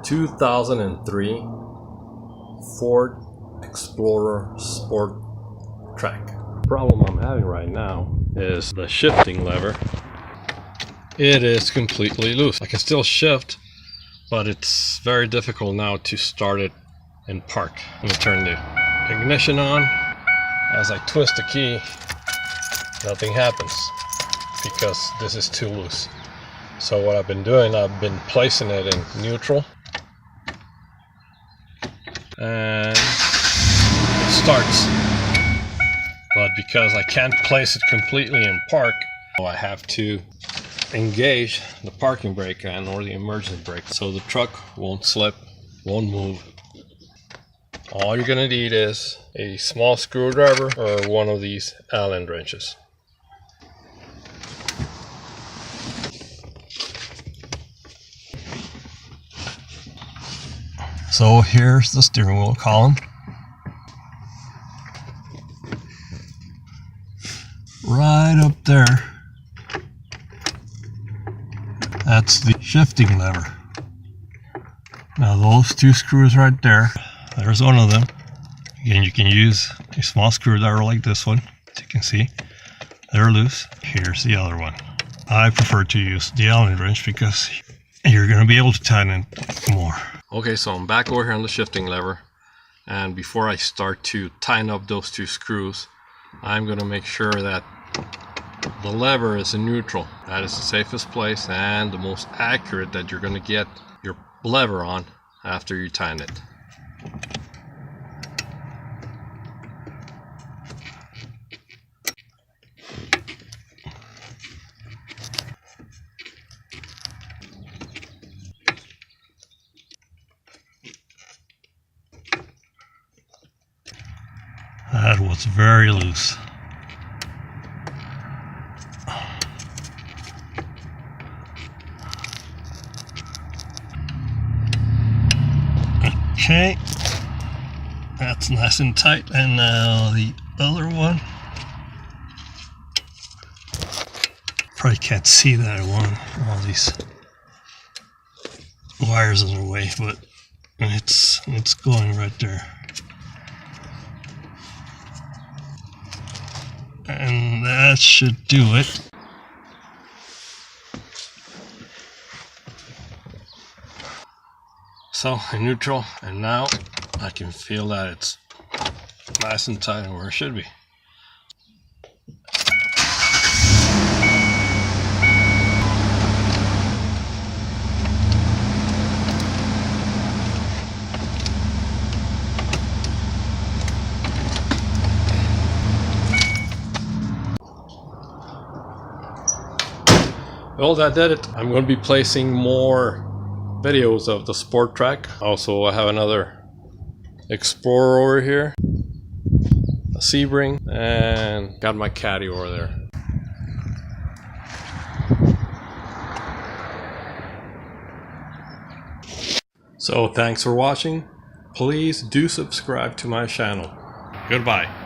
2003 Ford Explorer Sport Track. The problem I'm having right now is the shifting lever. It is completely loose. I can still shift, but it's very difficult now to start it and park. I'm gonna turn the ignition on. As I twist the key, nothing happens because this is too loose. So what I've been doing, I've been placing it in neutral, and it starts. But because I can't place it completely in park, I have to engage the parking brake and or the emergency brake so the truck won't slip, won't move. All you're gonna need is a small screwdriver or one of these Allen wrenches. So here's the steering wheel column. Right up there, that's the shifting lever. Now those two screws right there, there's one of them. Again, you can use a small screwdriver like this one, as you can see. They're loose. Here's the other one. I prefer to use the Allen wrench because you're going to be able to tighten it more. Okay, so I'm back over here on the shifting lever, and before I start to tighten up those two screws, I'm going to make sure that the lever is in neutral. That is the safest place and the most accurate that you're going to get your lever on after you tighten it. That was very loose. Okay, that's nice and tight. And now the other one. Probably can't see that one. All these wires in the way, but it's going right there. And that should do it. So in neutral, and now I can feel that it's nice and tight and where it should be. Well, that did it. I'm going to be placing more videos of the Sport Track. Also, I have another Explorer over here, a Sebring, and got my Caddy over there. So thanks for watching. Please do subscribe to my channel. Goodbye.